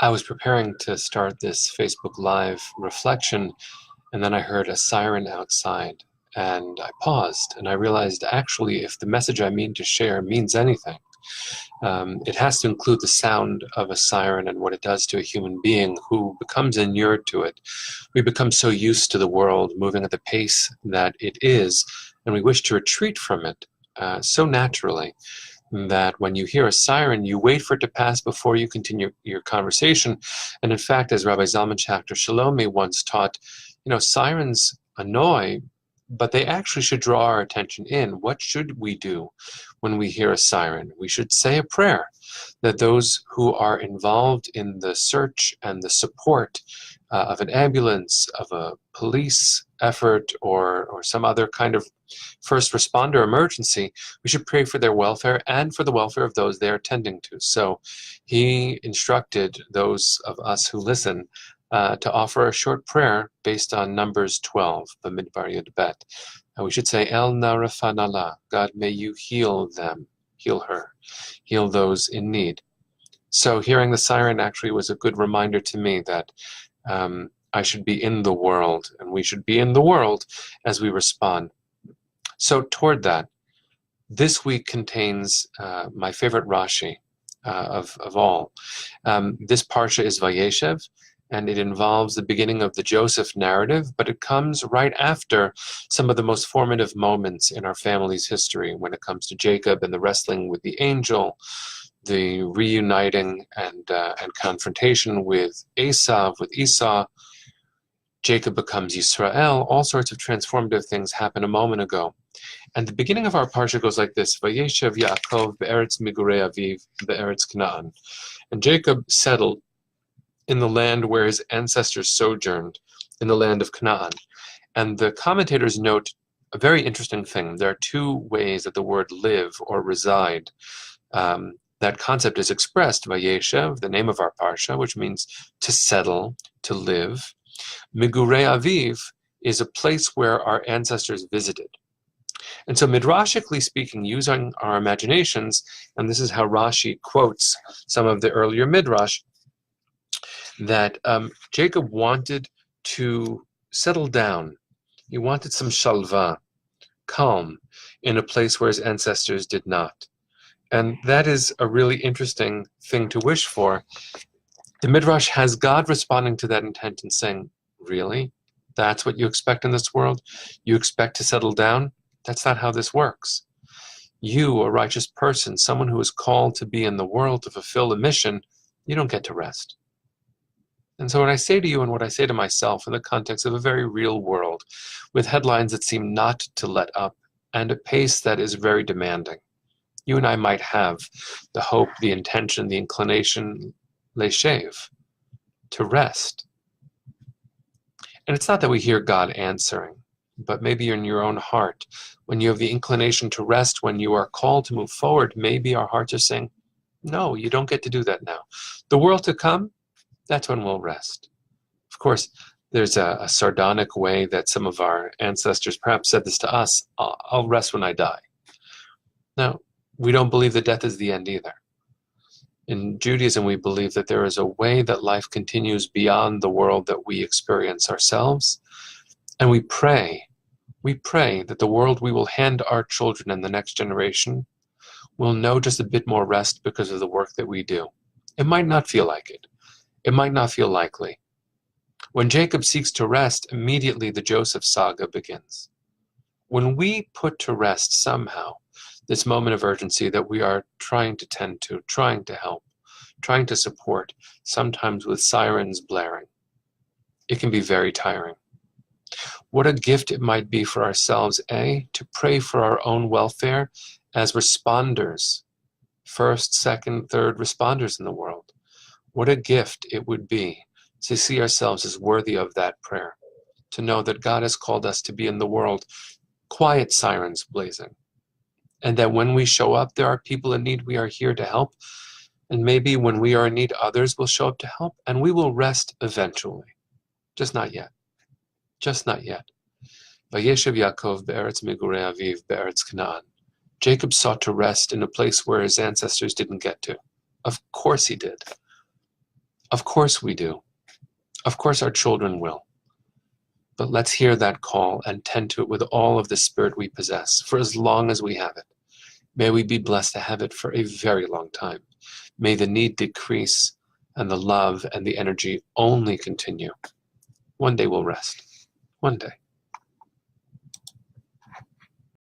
I was preparing to start this Facebook Live reflection, and then I heard a siren outside, and I paused, and I realized actually, if the message I mean to share means anything, it has to include the sound of a siren and what it does to a human being who becomes inured to it. We become so used to the world moving at the pace that it is, and we wish to retreat from it so naturally that when you hear a siren, you wait for it to pass before you continue your conversation. And in fact, as Rabbi Zalman Schachter Shalomi once taught, sirens annoy, but they actually should draw our attention in. What should we do when we hear a siren? We should say a prayer that those who are involved in the search and the support of an ambulance, of a police effort, or some other kind of first responder emergency, we should pray for their welfare and for the welfare of those they are tending to. So he instructed those of us who listen to offer a short prayer based on Numbers 12, Bamidbar Yud Bet. And we should say, El Narafanala, God, may you heal them, heal her, heal those in need. So hearing the siren actually was a good reminder to me that I should be in the world, and we should be in the world as we respond. So toward that, this week contains my favorite Rashi of all. This parsha is VaYeshev, and it involves the beginning of the Joseph narrative, but it comes right after some of the most formative moments in our family's history when it comes to Jacob and the wrestling with the angel, the reuniting and confrontation with Esau. Jacob becomes Yisrael. All sorts of transformative things happen a moment ago. And the beginning of our parsha goes like this: VaYeshev Yaakov be'eretz migurei aviv be'eretz Canaan. And Jacob settled in the land where his ancestors sojourned, in the land of Canaan. And the commentators note a very interesting thing. There are two ways that the word live or reside. That concept is expressed by VaYeshev, the name of our parsha, which means to settle, to live. Migurei aviv is a place where our ancestors visited. And so midrashically speaking, using our imaginations, and this is how Rashi quotes some of the earlier midrash, that Jacob wanted to settle down. He wanted some shalva, calm, in a place where his ancestors did not. And that is a really interesting thing to wish for. The midrash has God responding to that intent and saying, really? That's what you expect in this world? You expect to settle down? That's not how this works. You, a righteous person, someone who is called to be in the world to fulfill a mission, you don't get to rest. And so what I say to you and what I say to myself in the context of a very real world, with headlines that seem not to let up and a pace that is very demanding, you and I might have the hope, the intention, the inclination, VaYeshev, to rest. And it's not that we hear God answering, but maybe in your own heart, when you have the inclination to rest, when you are called to move forward, maybe our hearts are saying, no, you don't get to do that now. The world to come, that's when we'll rest. Of course, there's a sardonic way that some of our ancestors perhaps said this to us: I'll rest when I die. Now, we don't believe that death is the end either. In Judaism, we believe that there is a way that life continues beyond the world that we experience ourselves. And we pray that the world we will hand our children and the next generation will know just a bit more rest because of the work that we do. It might not feel like it. It might not feel likely. When Jacob seeks to rest, immediately the Joseph saga begins. When we put to rest somehow this moment of urgency that we are trying to tend to, trying to help, trying to support, sometimes with sirens blaring, it can be very tiring. What a gift it might be for ourselves, to pray for our own welfare as responders, first, second, third responders in the world. What a gift it would be to see ourselves as worthy of that prayer, to know that God has called us to be in the world, quiet sirens blazing, and that when we show up, there are people in need. We are here to help, and maybe when we are in need, others will show up to help, and we will rest eventually. Just not yet. Just not yet. VaYeshev Yaakov be'eretz migurei aviv be'eretz Canaan. Jacob sought to rest in a place where his ancestors didn't get to. Of course he did. Of course we do. Of course our children will. But let's hear that call and tend to it with all of the spirit we possess for as long as we have it. May we be blessed to have it for a very long time. May the need decrease and the love and the energy only continue. One day we'll rest. One day.